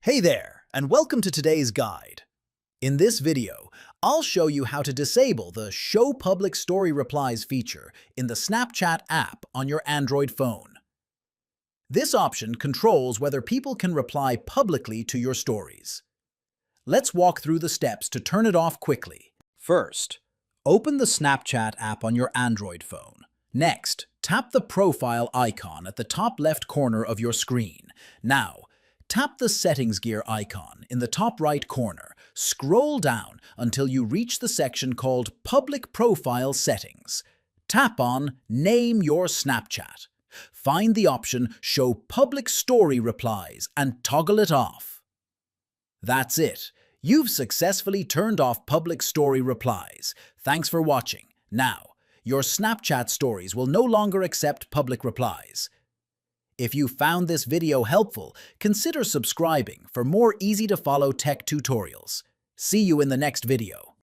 Hey there, and welcome to today's guide. In this video, I'll show you how to disable the Show Public Story Replies feature in the Snapchat app on your Android phone. This option controls whether people can reply publicly to your stories. Let's walk through the steps to turn it off quickly. First, open the Snapchat app on your Android phone. Next, tap the profile icon at the top left corner of your screen. Now, tap the Settings gear icon in the top right corner. Scroll down until you reach the section called Public Profile Settings. Tap on Name Your Snapchat. Find the option Show Public Story Replies and toggle it off. That's it. You've successfully turned off Public Story Replies. Thanks for watching. Now, your Snapchat stories will no longer accept public replies. If you found this video helpful, consider subscribing for more easy-to-follow tech tutorials. See you in the next video.